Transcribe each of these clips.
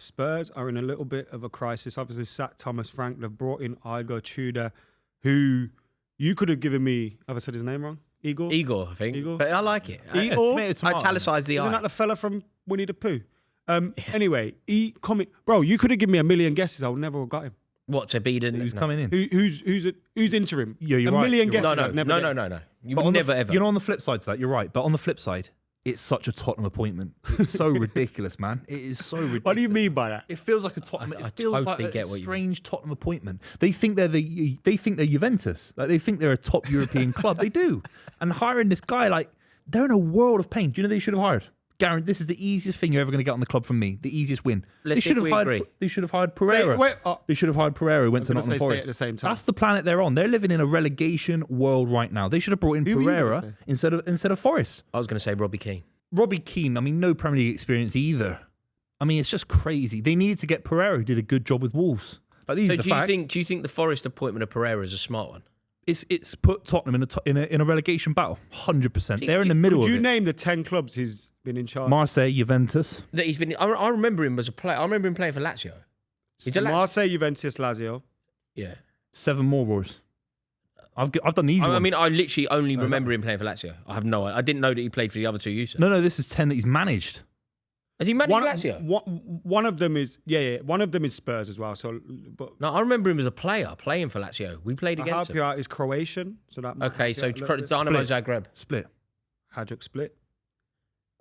Spurs are in a little bit of a crisis. Obviously, sacked Thomas Frank. They've brought in Igor Tudor, who you could have given me. Have I said his name wrong? Igor, I think. Igor? But I like it. Igor? I italicise the Isn't I. that the fella from Winnie the Pooh? Anyway, bro, you could have given me a million guesses. I would never have got him. What, to be the... Who's coming in? Who's interim? Yeah, you're a right. million guesses. No. I'd never get. No. You would never, ever. You know, on the flip side to that, you're right. But on the flip side, it's such a Tottenham appointment. It's so ridiculous, man. It is so ridiculous. What do you mean by that? It feels like a Tottenham. I It feels totally like get a what you strange Tottenham appointment. They think they're Juventus. Like they think they're a top European club. They do. And hiring this guy, like they're in a world of pain. Do you know they should have hired? Guarantee this is the easiest thing you're ever going to get on the club from me. The easiest win. Let's see if we agree. They should have hired Pereira. They should have hired Pereira. Who went to Nottingham Forest at the same time. That's the planet they're on. They're living in a relegation world right now. They should have brought in Pereira instead of Forest. I was going to say Robbie Keane. Robbie Keane, I mean, no Premier League experience either. I mean, it's just crazy. They needed to get Pereira, who did a good job with Wolves. Like, these are the facts. Do you think the Forest appointment of Pereira is a smart one? It's put Tottenham in a relegation battle, 100%. They're in the middle. Would of you it. name the 10 clubs he's been in charge? Marseille, Juventus. That he's been. I remember him as a player. I remember him playing for Lazio. He's a Marseille, Juventus, Lazio. Yeah. 7 more Roars. I've done these ones. I mean, I literally only remember him playing for Lazio. I have no idea. I didn't know that he played for the other two you said. No, this is 10 that he's managed. Has he managed Lazio? One of them is one of them is Spurs as well. So, but No, I remember him as a player playing for Lazio. We played against him. Hajduk is Croatian, so that might Okay, so help you out a little bit. Dynamo Zagreb. Split. Hajduk split.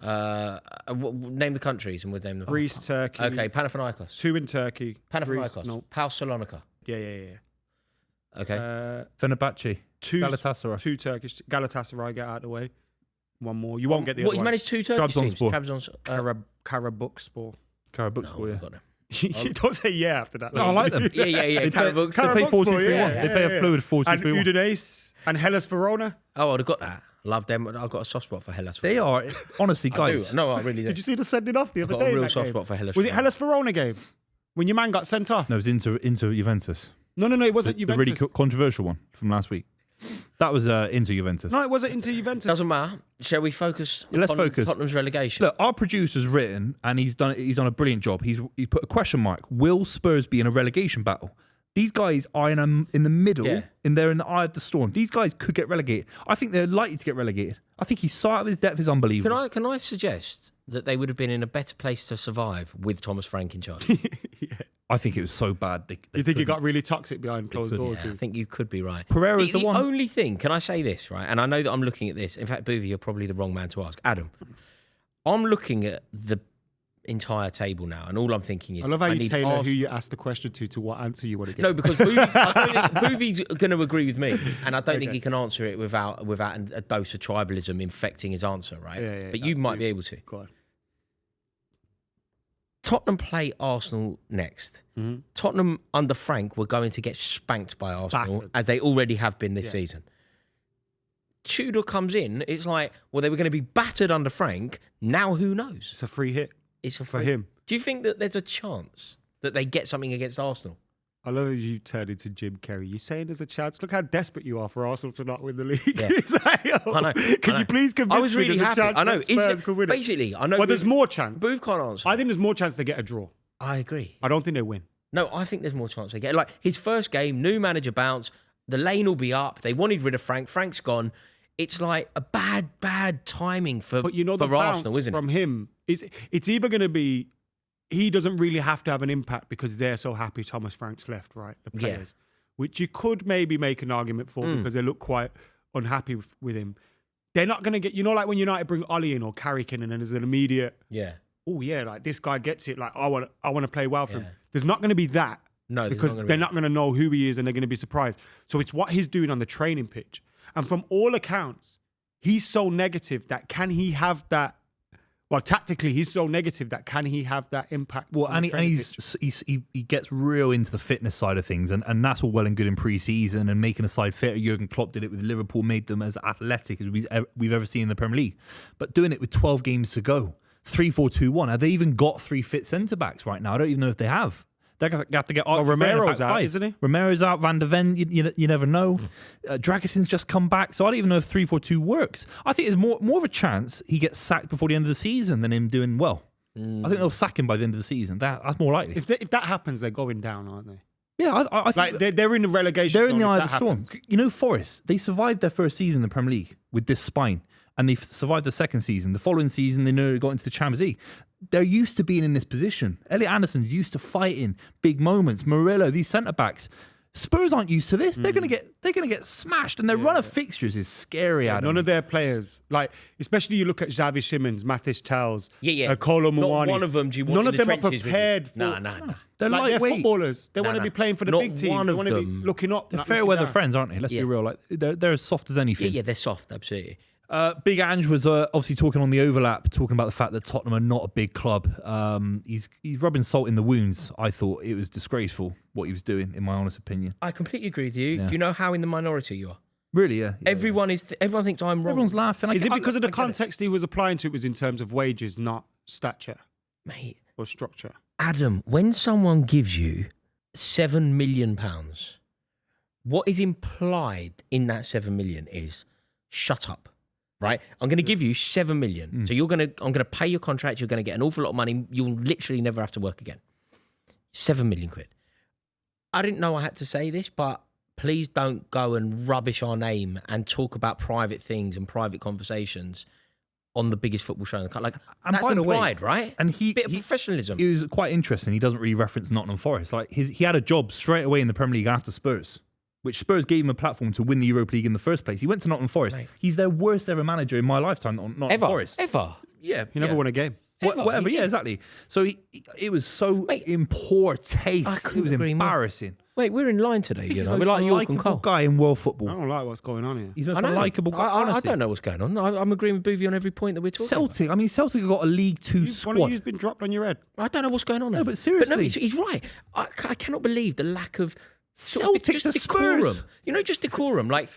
Name the countries and we'll name them. Greece, Turkey. Okay, Panathinaikos. 2 in Turkey. Panathinaikos. Greece, no. Pau Salonika. Yeah. Okay. Fenerbahce. 2 Galatasaray. 2 Turkish. Galatasaray, get out of the way. One more. You won't get the What, other he's one. managed 2 Turkish teams? Karabukspor. Karabukspor, yeah. Got him. You don't say yeah after that. No, I like them. Yeah. They play Karabukspor. 4-2-3-1. yeah, They play a fluid 4-2-3-1. And Udinese and Hellas Verona. Oh, I'd have got that. Love them. I've got a soft spot for Hellas. They are, honestly, guys. I do. No, I really do. Did you see the sending off the I've other got day? a real in that soft game? spot for Hellas. Was it Hellas Verona game when your man got sent off? No, it was into Juventus. No, it wasn't The Juventus. really controversial one from last week. That was into Juventus. No, it wasn't into Juventus. Doesn't matter. Shall we focus? Let's on focus. Tottenham's relegation. Look, our producer's written, and he's done a brilliant job. He put a question mark. Will Spurs be in a relegation battle? These guys are in the middle, and they're in the eye of the storm. These guys could get relegated. I think they're likely to get relegated. I think his sight of his depth is unbelievable. Can I suggest that they would have been in a better place to survive with Thomas Frank in charge? I think it was so bad. You think it got really toxic behind closed doors? Yeah, I think you could be right. Pereira's the one. The only thing, can I say this, right? And I know that I'm looking at this. In fact, Buvey, you're probably the wrong man to ask. Adam, I'm looking at the entire table now, and all I'm thinking is... I love how you tailor Arsenal. who you ask the question to what answer you want to get. No, because Buvey's going to agree with me, and I don't think he can answer it without a dose of tribalism infecting his answer, right? Yeah, but you might be able to. Go on. Tottenham play Arsenal next. Mm-hmm. Tottenham under Frank were going to get spanked by Arsenal, Battered. as they already have been this season. Tudor comes in, it's like, well, they were going to be battered under Frank. Now who knows? It's a free hit. It's a for free- him. Do you think that there's a chance that they get something against Arsenal? I love how you turned into Jim Carrey. You're saying there's a chance. Look how desperate you are for Arsenal to not win the league. Yeah. It's like, I know. Can you please convince I was really me there's happy. a chance I know. that Spurs could win it? Basically, I know. Well, there's more chance. Booth can't answer. I think there's more chance to get a draw. I agree. I don't think they win. No, I think there's more chance they get. Like his first game, new manager bounce. The lane will be up. They wanted rid of Frank. Frank's gone. It's like a bad timing for But you know, the for bounce Arsenal, isn't it? from him, it's either going to be he doesn't really have to have an impact because they're so happy Thomas Frank's left, right? The players, which you could maybe make an argument for because they look quite unhappy with him. They're not going to get, like when United bring Ollie in or Carrick in, and then there's an immediate, like this guy gets it. Like I want to play well for him. There's not going to be that. No, because they're not going to know who he is and they're going to be surprised. So it's what he's doing on the training pitch. And from all accounts, he's so negative that can he have that? Well, tactically, he's so negative that can he have that impact? Well, and he gets real into the fitness side of things, and that's all well and good in pre-season and making a side fitter. Jurgen Klopp did it with Liverpool, made them as athletic as we've ever seen in the Premier League. But doing it with 12 games to go, 3-4-2-1. Have they even got 3 fit centre backs right now? I don't even know if they have. They have to get. Well, Romero's out, isn't he? Romero's out. Van der Ven, you never know. Dragison's just come back, so I don't even know if 3-4-2 works. I think there's more of a chance he gets sacked before the end of the season than him doing well. I think they'll sack him by the end of the season. That's more likely. If that happens, they're going down, aren't they? Yeah, I think Like they're in the relegation. they're in the zone eye if of the that storm. happens. You know, Forest, they survived their first season in the Premier League with this spine, and they survived the second season. The following season, they nearly got into the Champions League. They're used to being in this position. Elliot Anderson's used to fighting big moments. Murillo, these centre backs. Spurs aren't used to this. They're gonna get smashed, and their run of fixtures is scary. Adam. None of their players, like especially you look at Xavi Simons, Mathis Telles, Kolo Not Muani. one of them do you want None in of the them are trenches with you. prepared for. No. They're Like they're lightweight. footballers. They want to be playing for the Not big teams. one They of want to be them. looking up. They're not fair looking weather down. friends, aren't they? Let's be real. Like they're as soft as anything. Yeah, they're soft, absolutely. Big Ange was obviously talking on the overlap, talking about the fact that Tottenham are not a big club. He's rubbing salt in the wounds. I thought it was disgraceful what he was doing, in my honest opinion. I completely agree with you. Yeah. Do you know how in the minority you are? Really, yeah. Everyone thinks I'm wrong. Everyone's laughing. Is it because of the I get it. context he was applying to? It was in terms of wages, not stature Mate, or structure. Adam, when someone gives you £7 million, what is implied in that 7 million is shut up. Right, I'm going to give you 7 million. So I'm going to pay your contract. You're going to get an awful lot of money. You'll literally never have to work again. 7 million quid. I didn't know I had to say this, but please don't go and rubbish our name and talk about private things and private conversations on the biggest football show in the country. Like, And that's by the way, implied, right? and Bit of professionalism. It was quite interesting. He doesn't really reference Nottingham Forest. Like he had a job straight away in the Premier League after Spurs, which Spurs gave him a platform to win the Europa League in the first place. He went to Nottingham Forest. Mate. He's their worst ever manager in my lifetime. Nottingham Forest. Ever. Yeah, He never won a game. Whatever. Yeah, exactly. So it was so Mate, in poor taste. I It couldn't was agree more. embarrassing. Wait, we're in line today, He's you the know. most We're like York and unlikable Cole. guy in world I football. don't like what's going on here. He's the I most know. unlikable guy. I honestly. don't know what's going on. I'm agreeing with Buvey on every point that we're talking about. Celtic. I mean, Celtic have got a League Two One of squad. you's been dropped on your head. I don't know what's going on. No, there. but seriously. he's right. I cannot believe the lack of Celtic to decorum. Spurs. You know, just decorum. Like,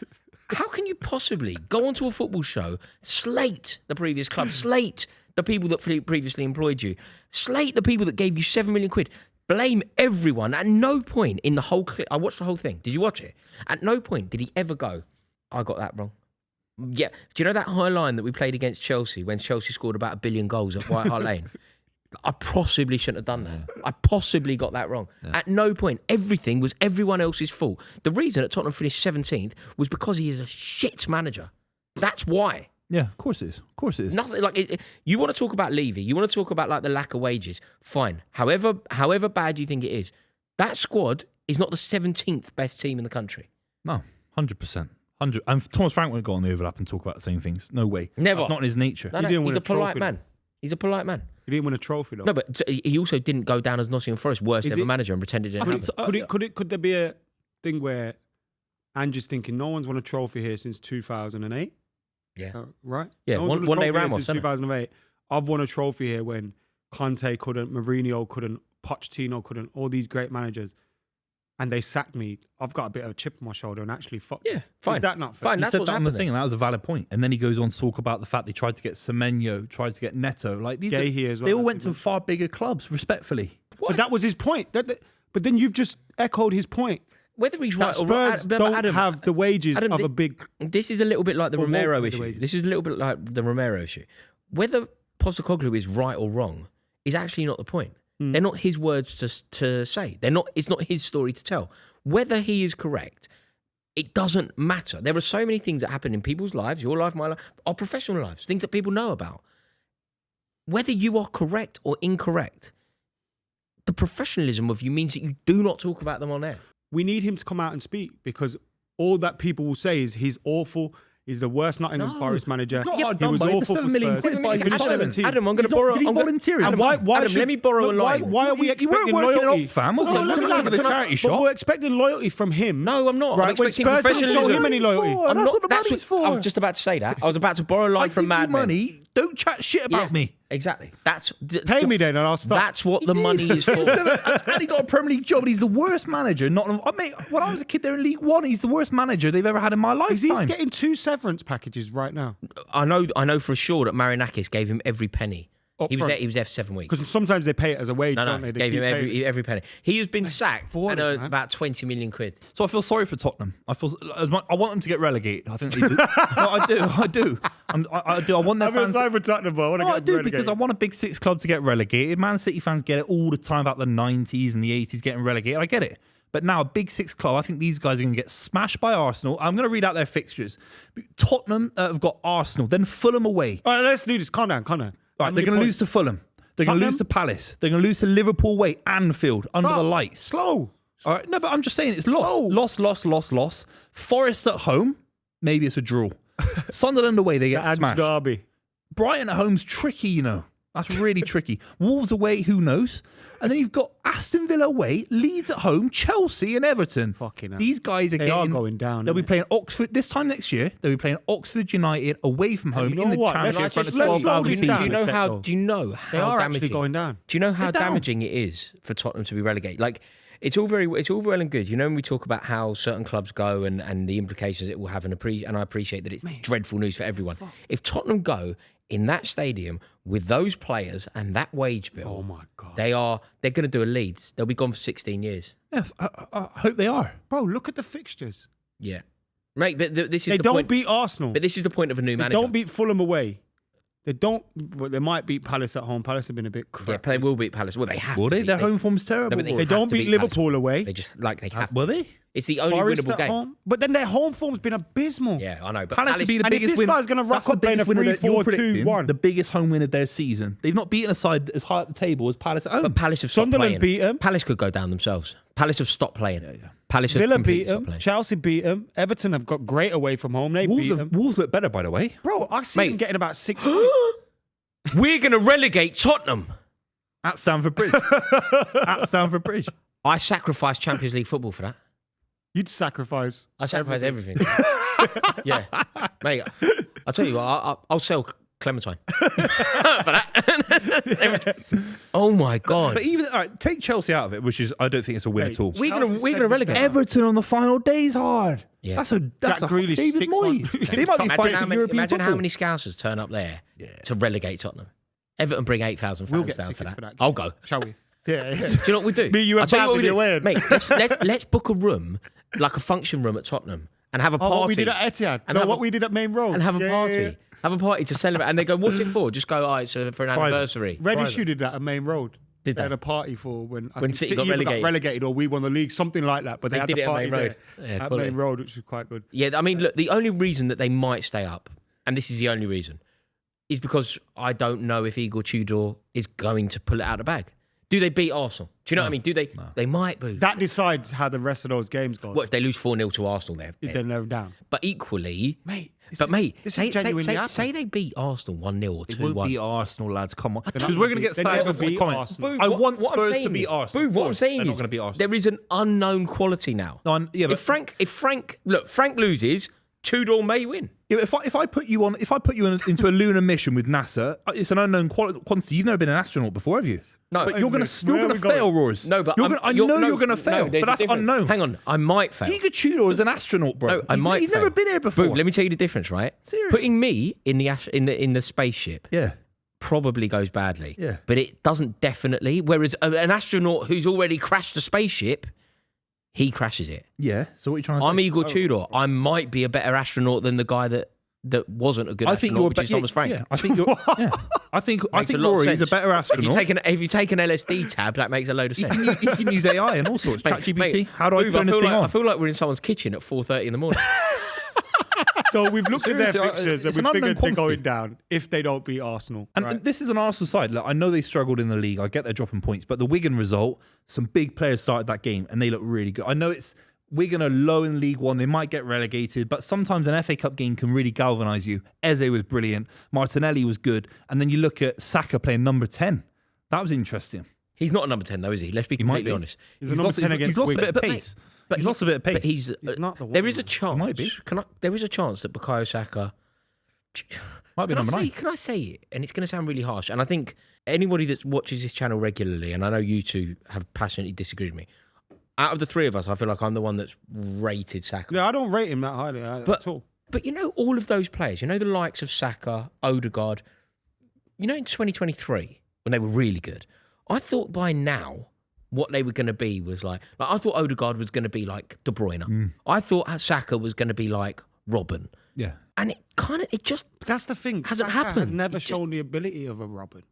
how can you possibly go onto a football show, slate the previous club, slate the people that previously employed you, slate the people that gave you 7 million quid, blame everyone? At no point in the whole clip, I watched the whole thing. Did you watch it? At no point did he ever go, I got that wrong. Yeah. Do you know that high line that we played against Chelsea when Chelsea scored about 1 billion goals at White Hart Lane? I possibly shouldn't have done that. I possibly got that wrong. At no point, everything was everyone else's fault. The reason that Tottenham finished 17th was because he is a shit manager. That's why. Yeah, of course it is. Of course it is. Nothing like you want to talk about Levy. You want to talk about like the lack of wages. Fine. However bad you think it is, that squad is not the 17th best team in the country. No, 100%. 100. And Thomas Frank won't go on the overlap and talk about the same things. No way. Never. That's not in his nature. No, He didn't he's win a a trophy, polite though. man. He's a polite man. He didn't win a trophy though. No, but he also didn't go down as Nottingham Forest worst Is ever it- manager and pretended it didn't happen. Could there be a thing where Ange's thinking no one's won a trophy here since 2008? Yeah. Right? Yeah, No one's won a one day trophy here Ramos, since isn't it? 2008. I've won a trophy here when Conte couldn't, Mourinho couldn't, Pochettino couldn't, all these great managers. And they sacked me. I've got a bit of a chip on my shoulder and actually fucked. Yeah, fine. Is that not fair? Fine, He that's said what's that on the happening. thing, and that was a valid point. And then he goes on to talk about the fact they tried to get Semenyo, tried to get Neto. Like these, Gahey as well, they all I went think. to far bigger clubs, respectfully. But that was his point. But then you've just echoed his point. Whether he's That right or wrong, Spurs don't have the wages Adam, of a big. This is a little bit like the Or won't Romero have the issue. wages. This is a little bit like the Romero issue. Whether Postecoglou is right or wrong is actually not the point. They're not his words to say. They're not. It's not his story to tell. Whether he is correct, it doesn't matter. There are so many things that happen in people's lives, your life, my life, our professional lives, things that people know about. Whether you are correct or incorrect, the professionalism of you means that you do not talk about them on air. We need him to come out and speak because all that people will say is he's awful. He's the worst Nottingham No, Forest manager. it's not He hard done was by it. awful The for 7 million Spurs. quid by He finished Adam, 17th. Adam, I'm going to Did he borrow. volunteer? And why Adam, should, let me borrow a look, line. Why are we You expecting weren't working at loyalty? Ops, fam, was No, it? no, Look no, at the no, charity but shop. we're expecting loyalty from him. No, I'm not. I'm Right, when expecting Spurs don't show professionalism. him any loyalty. Oh, I'm that's not. what the That's money's what, for. I was just about to say that. I was about to borrow a line I from give Mad you Men. money. Don't chat shit about me. Exactly. That's Pay me then and I'll stop. That's what the money is for. And he got a Premier League job, and he's the worst manager. When I was a kid there in League One, he's the worst manager they've ever had in my Is he lifetime. getting 2 severance packages right now? I know for sure that Marinakis gave him every penny He was there for 7 weeks. Because sometimes they pay it as a wage, No, don't they? They gave him keep paying. every penny. He has been sacked falling, at man. about 20 million quid. So I feel sorry for Tottenham. I want them to get relegated. I think they do. No, I do. I do. I do. I want their I feel fans. sorry for Tottenham, but I want to No, I get do relegated. because I want a big six club to get relegated. Man City fans get it all the time about the 90s and the 80s getting relegated. I get it. But now a big six club, I think these guys are going to get smashed by Arsenal. I'm going to read out their fixtures. Tottenham have got Arsenal, then Fulham away. All right, let's do this. Calm down. Right, they're going to lose to Fulham. They're going to lose to Palace. They're going to lose to Liverpool away, Anfield, under the lights. Slow. All right, no, but I'm just saying it's loss. Oh. Loss. Forest at home, maybe it's a draw. Sunderland away, they get The smashed. Derby. Brighton at home's tricky, you know. That's really tricky. Wolves away, who knows? And then you've got Aston Villa away, Leeds at home, Chelsea and Everton. Fucking hell. These guys are They are going down, They'll be innit? playing Oxford this time next year. They'll be playing Oxford United away from home you know in the what? Championship in Let's front of just- let's 12,000 slow this people. down. Do you know how They are damaging, actually going down. Do you know how They're down. damaging it is for Tottenham to be relegated? Like, it's all well and good. You know, when we talk about how certain clubs go and the implications it will have, and I appreciate that it's dreadful news for everyone. If Tottenham go in that stadium with those players and that wage bill, Oh my God. they're going to do a Leeds. They'll be gone for 16 years. Yeah, I hope they are. Bro, look at the fixtures. Yeah, mate. But this is They the don't point. beat Arsenal. But this is the point of a new They manager. don't beat Fulham away. They don't. Well, they might beat Palace at home. Palace have been a bit crap. Yeah, they will beat Palace. Well, they have. Will to they? beat- Their home form's terrible. No, but They have don't to beat Palace. Liverpool away. They just they have. Will they? It's the only Forest winnable at game. home. But then their home form's been abysmal. Yeah, I know. But Palace would be the and if biggest this win. guy's gonna rock That's the up playing a biggest win of 3-4-2-1. The biggest home win of their season. They've not beaten a side as high at the table as Palace at home. But Palace have stopped Sunderland playing. beat 'em. Palace could go down themselves. Palace have stopped playing. Palace have Villa completely beat stopped them. playing. Chelsea beat them. Everton have got great away from home. They beat them. Wolves look better, by the way. Bro, I see Mate. them getting about 6 points. We're going to relegate Tottenham. At Stamford Bridge. At Stamford Bridge. I sacrificed Champions League football for that. You'd sacrifice. I sacrificed everything. Yeah, mate. I'll tell you what. I'll sell Clementine for that. Oh my God. But even, all right, take Chelsea out of it, which is, I don't think it's a win Mate, at all. We're Chelsea going to said relegate. Everton on the final day's hard. Yeah. That's a Grealish, David 6-1. Moyes. They might be fighting for European Imagine how football. many Scousers turn up there to relegate Tottenham. Everton bring 8,000 fans We'll get down tickets for for that. that. I'll go. Shall we? Yeah. Do you know what we do? Me, you, and I'll tell you Pav what in we the do. away end. Mate, let's book a room, like a function room at Tottenham, and have a party. Oh, what we did at Etihad. And No, have what a- we did at Main Road. and have a Yeah, party. yeah, yeah. Have a party to celebrate. And they go, what's it for? Just go, oh, it's for an anniversary. Reddish, you did that at Main Road. Did They had they? a party for when I When think City got either relegated. or we won the league, something like that. But they, They had did the it at party Main Road. there Yeah, at quality. Main Road, which was quite good. Yeah, I mean, look, the only reason that they might stay up, and this is the only reason, is because I don't know if Igor Tudor is going to pull it out of the bag. Do they beat Arsenal? Do you know what I mean? Do they? No. They might be. That decides how the rest of those games go. What if they lose 4-0 to Arsenal there? Then they're down. But equally, Mate, this say is genuinely happening. say they beat Arsenal 1-0 or It won't 2-1. be Arsenal, lads. Come on. not Because we're going to get They started never with beat comment. Arsenal. I want what I'm Spurs saying to beat is- Arsenal. Boo, what I'm Of course, saying they're not is going to beat Arsenal. there is an unknown quality now. No, yeah, but If Frank loses, Tudor may win. Yeah, but if I put you into a lunar mission with NASA, it's an unknown quantity. You've never been an astronaut before, have you? No, But you're going Where are to we going? fail, Roars. No, but I know you're going to fail, there's but a that's difference. unknown. Hang on, I might fail. Igor Tudor is an astronaut, bro. No, I might. He's never fail. been here before. Boo, let me tell you the difference, right? Serious. Putting me in the spaceship Yeah. probably goes badly. Yeah. But it doesn't definitely. Whereas an astronaut who's already crashed a spaceship, he crashes it. Yeah. So what are you trying to say? I'm Igor Tudor. I might be a better astronaut than the guy that wasn't a good astronaut, which is Thomas Frank. Yeah, I think you're. Yeah. I think Makes a lot of Rory is a sense. better astronaut. If you take an LSD tab, that makes a load of sense. You can use AI and all sorts. ChatGPT. Mate, How do I Booth, turn this feel thing like, on? I feel like we're in someone's kitchen at 4:30 in the morning. So we've looked at their Seriously, fixtures it's and an we unknown figured they're going quantity. down if they don't beat Arsenal. And right? this is an Arsenal side. Look, I know they struggled in the league. I get they're dropping points, but the Wigan result, some big players started that game and they look really good. I know it's Wigan are low in League One. They might get relegated, but sometimes an FA Cup game can really galvanise you. Eze was brilliant. Martinelli was good. And then you look at Saka playing number 10. That was interesting. He's not a number 10 though, is he? Let's be He might completely be. honest. He's a number 10 against He's lost a Wigan. bit of pace. He's lost a bit of pace. But he's not the one. there is a chance. Might be. There is a chance that Bukayo Saka. Might be number 9. Can I say it? And it's going to sound really harsh. And I think anybody that watches this channel regularly, and I know you two have passionately disagreed with me. Out of the three of us, I feel like I'm the one that's rated Saka. Yeah, I don't rate him that highly at all. But you know, all of those players, you know, the likes of Saka, Odegaard, You know, in 2023, when they were really good, I thought by now what they were going to be was like I thought Odegaard was going to be like De Bruyne. I thought Saka was going to be like Robin. Yeah. And it just But that's the thing. hasn't Saka happened. has never shown the ability of a Robin.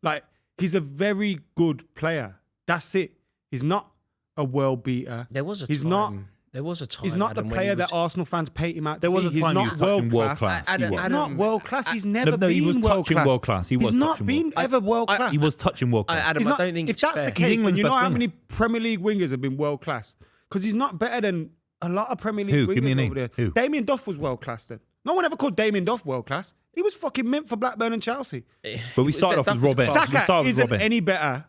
Like, he's a very good player. That's it. He's not a world beater. There was a He's time. not. There was a time. He's not Adam, the when he player was- that Arsenal fans paint him out to There was be. a He's time he not was touching world class. Adam- He was. He's not world class. He's never No, he been was world touching class. world class. He was He's not touching been world- ever world class. He was touching world class. Adam, He's I not- don't think if it's that's fair. the case, then England's you know best how winger. many Premier League wingers have been world class? Because he's not better than a lot of Premier League Who? wingers Give me a name. over there. Who? Damien Duff was world class then. No one ever called Damien Duff world class. He was fucking mint for Blackburn and Chelsea. But we started off with Robin. We Saka started with isn't Robin. any better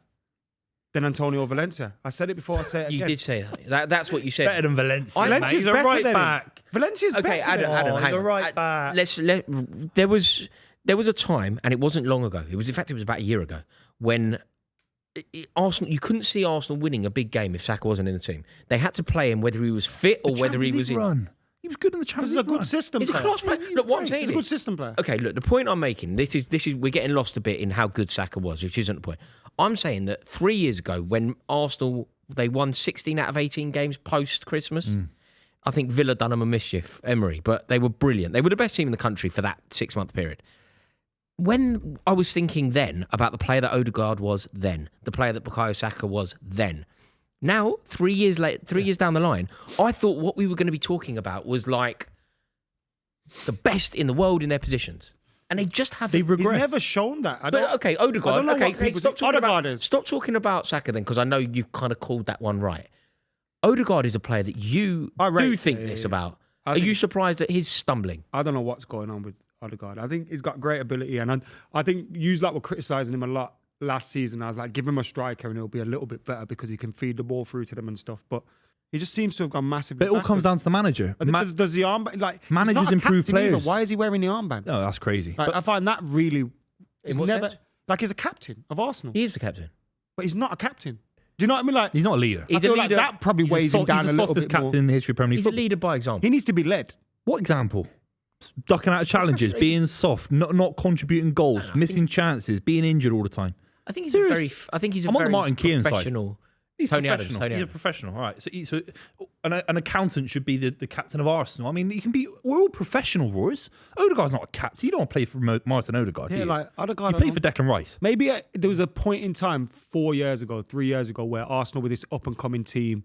than Antonio Valencia. I said it before. I say it You again. did say that. That's what you said. Better than Valencia. Valencia's He's a better right than him. back. Valencia's Okay, better Adam, than him. Adam, he's hang a on. right back. There was a time, and it wasn't long ago. It was about a year ago when Arsenal. You couldn't see Arsenal winning a big game if Saka wasn't in the team. They had to play him whether he was fit or whether he was in. Run. He was good in the This Champions is a League good run. system He's a player. class player. Look, what I'm saying He's a is, good system player. okay, look, the point I'm making, this is we're getting lost a bit in how good Saka was, which isn't the point. I'm saying that 3 years ago, when Arsenal they won 16 out of 18 games post Christmas, I think Villa done them a mischief, Emery, but they were brilliant. They were the best team in the country for that 6-month period. When I was thinking then about the player that Odegaard was then, the player that Bukayo Saka was then, now 3 years later, 3 years down the line, I thought what we were going to be talking about was like the best in the world in their positions. And they just haven't. They've He's regressed. never shown that. But okay, Odegaard. I don't know okay, what people stop think talking Odegaard about, is. stop talking about Saka then, because I know you've kind of called that one right. Odegaard is a player that you I rate- do think yeah, this yeah. about. I Are you think- surprised at his stumbling? I don't know what's going on with Odegaard. I think he's got great ability, and I think you were criticising him a lot last season. I was like, give him a striker, and he'll be a little bit better because he can feed the ball through to them and stuff. But he just seems to have gone massively. But it all backwards. comes down to the manager. Does the armband like he's Managers not a improve captain either. players. Why is he wearing the armband? No, that's crazy. Like, I find that really. He's what never sense? like he's a captain of Arsenal, He is the captain. but he's not a captain. Do you know what I mean? Like He's not a leader. He's I feel a like leader. that probably He's weighs him down he's a the little softest bit captain more. in the history of Premier League He's a football. leader by example. He needs to be led. What example? Ducking out of challenges, being soft, not contributing goals, missing chances, being injured all the time. I think he's Serious? a very. I think he's a I'm on the very Martin Keown side. professional. He's Tony professional. Adams. Tony He's a Adams. professional. All right. So an accountant should be the captain of Arsenal. I mean, you can be. We're all professional, Royce. Odegaard's not a captain. You don't want to play for Martin Odegaard. do Yeah, you? like Odegaard. You play for Declan Rice. Maybe there was a point in time 4 years ago, 3 years ago, where Arsenal were this up and coming team,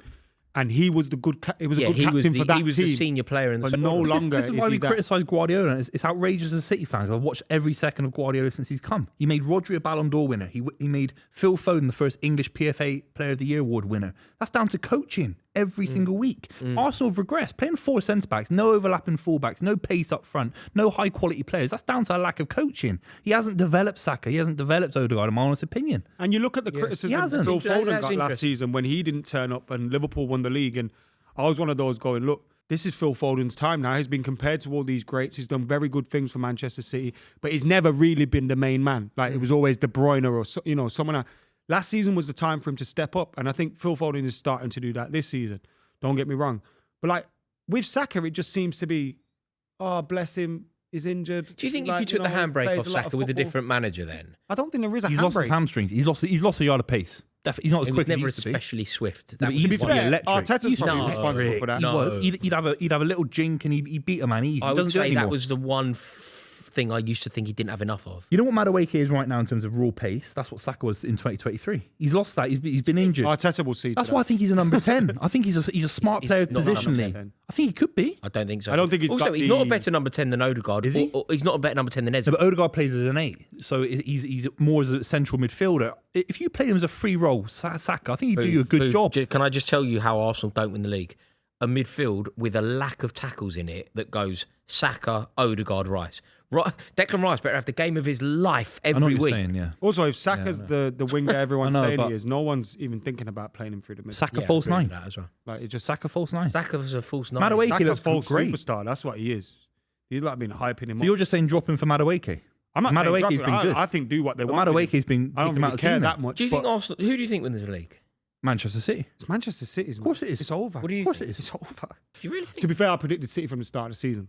and he was the good. He was a good he was captain the, for that he was team. the senior player in the But no squad. longer This is is why he we that. criticise Guardiola. And it's outrageous as City fans. I've watched every second of Guardiola since he's come. He made Rodri a Ballon d'Or winner. He made Phil Foden the first English PFA Player of the Year award winner. That's down to coaching every single week. Arsenal have regressed. Playing 4 centre-backs, no overlapping full-backs, no pace up front, no high-quality players. That's down to a lack of coaching. He hasn't developed Saka. He hasn't developed Odegaard, in my honest opinion. And you look at the criticism He hasn't. Phil That's Foden got interesting. last season when he didn't turn up and Liverpool won the league. And I was one of those going, look, this is Phil Foden's time now. He's been compared to all these greats. He's done very good things for Manchester City, but he's never really been the main man. Like it was always De Bruyne or someone else. Last season was the time for him to step up. And I think Phil Foden is starting to do that this season. Don't get me wrong. But like with Saka, it just seems to be, oh, bless him, he's injured. Do you think if Like, you took the handbrake plays off a lot of Saka with a football. different manager then? I don't think there is a He's lost his handbrake. hamstrings. He's lost a yard of pace. Definitely, he's not as He was quick as he never used to be. especially swift. But That he was used To be to one. be fair, electric. Arteta's He used to probably be responsible electric. for that. He No. was. He'd have a little jink and he beat a man easy. I He would doesn't do it say that anymore. was the one thing I used to think he didn't have enough of. You know what Madueke is right now in terms of raw pace? That's what Saka was in 2023. He's lost that. He's been injured. Arteta will see. to That's that. why I think he's a number 10. I think he's a smart player not number positionally. 10. I think he could be. I don't think so. I don't think he's also, got he's not a the- better number 10 than Odegaard. Is he? Or he's not a better number 10 than Eze. So, but Odegaard plays as an 8, so he's more as a central midfielder. If you play him as a free role, Saka, I think he'd do you a good job. Can I just tell you how Arsenal don't win the league? A midfield with a lack of tackles in it that goes Saka, Odegaard, Rice. Declan Rice better have the game of his life I know what every you're week. saying, yeah. Also, if Saka's the winger everyone's I know, saying but- he is, no one's even thinking about playing him through the middle. Saka Yeah, false I agree with 9. that as well. Like it just Saka false 9. Saka's a false 9. Madueke Saka looks false great. superstar. That's what he is. He's like been hyping him So up. you're just saying drop him for Madueke? I'm not saying Madueke's drop him. been good. I think do what they But want. with him. Madueke's been I don't kicking him out really of the care team that now. much. Do you think but Arsenal? Who do you think wins the league? Manchester City. it's Manchester City? Of course it is. It's over. What do you? Of course it think? is. It's over. Do you really think? To be fair, I predicted City from the start of the season.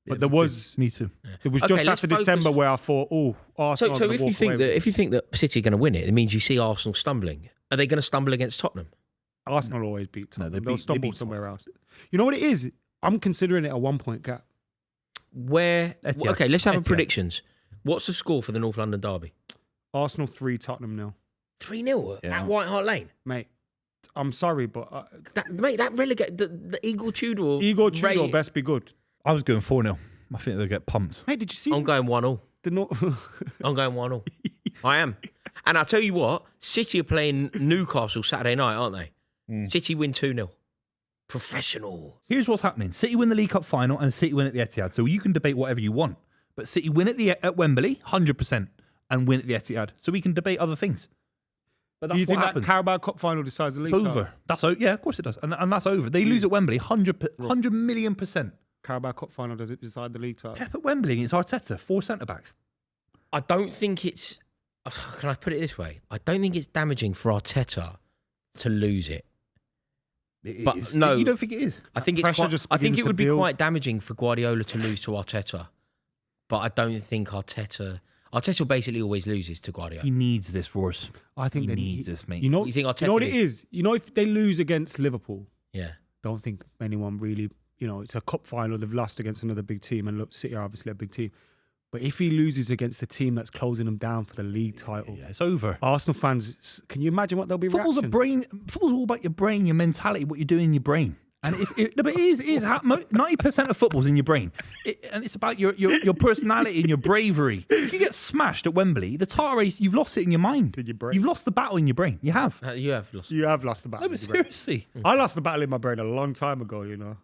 But there was Me too. it was Okay, just let's after December focus- where I thought, oh, Arsenal. So are gonna if you walk think away that with if you think that City are going to win it, it means you see Arsenal stumbling. Are they going to stumble against Tottenham? Arsenal always beat Tottenham. they They'll beat stumble Tottenham. somewhere else. You know what it is? I'm considering it a 1 point gap. Where? Etihad. Okay, let's have a Etihad. predictions. What's the score for the North London derby? Arsenal 3, Tottenham 0. 3-0 Yeah. at White Hart Lane. Mate, I'm sorry, but That relegate the Igor Tudor. Igor Tudor rate- best be good. I was going 4-0. I think they'll get pumped. Mate, did you see I'm going 1-0. the I'm going 1-0. I am. And I'll tell you what, City are playing Newcastle Saturday night, aren't they? City win 2-0. Professional. Here's what's happening. City win the League Cup final and City win at the Etihad. So you can debate whatever you want. But City win at Wembley, 100%, and win at the Etihad. So we can debate other things. But Do that's you think what that happens. Carabao Cup final decides the league? It's title? over. That's over. Yeah, of course it does. And that's over. They lose at Wembley, 100 million %. Carabao Cup final, does it decide the league title? Pep at Wembley against Arteta, 4 centre-backs. I don't think it's. Can I put it this way? I don't think it's damaging for Arteta to lose it. But no, You don't think it is? I think it's pressure quite, just I think begins it to would be build. quite damaging for Guardiola to lose to Arteta. But I don't think Arteta basically always loses to Guardiola. He needs this, Roars. I think He they needs this, mate. You know, You think you know what Arteta it is? You know, if they lose against Liverpool, Yeah. don't think anyone really, it's a cup final. They've lost against another big team, and look, City are obviously a big team. But if he loses against the team that's closing them down for the league title, Yeah, it's over. Arsenal fans, can you imagine what they'll be Football's reaction? Football's all about your brain, your mentality, what you're doing in your brain. And but it is 90% of football's in your brain, and it's about your personality and your bravery. If you get smashed at Wembley, the title race, you've lost it in your mind. In your brain. You've lost the battle in your brain. You have. You have lost. You have lost the battle. No, but in your brain. seriously, I lost the battle in my brain a long time ago,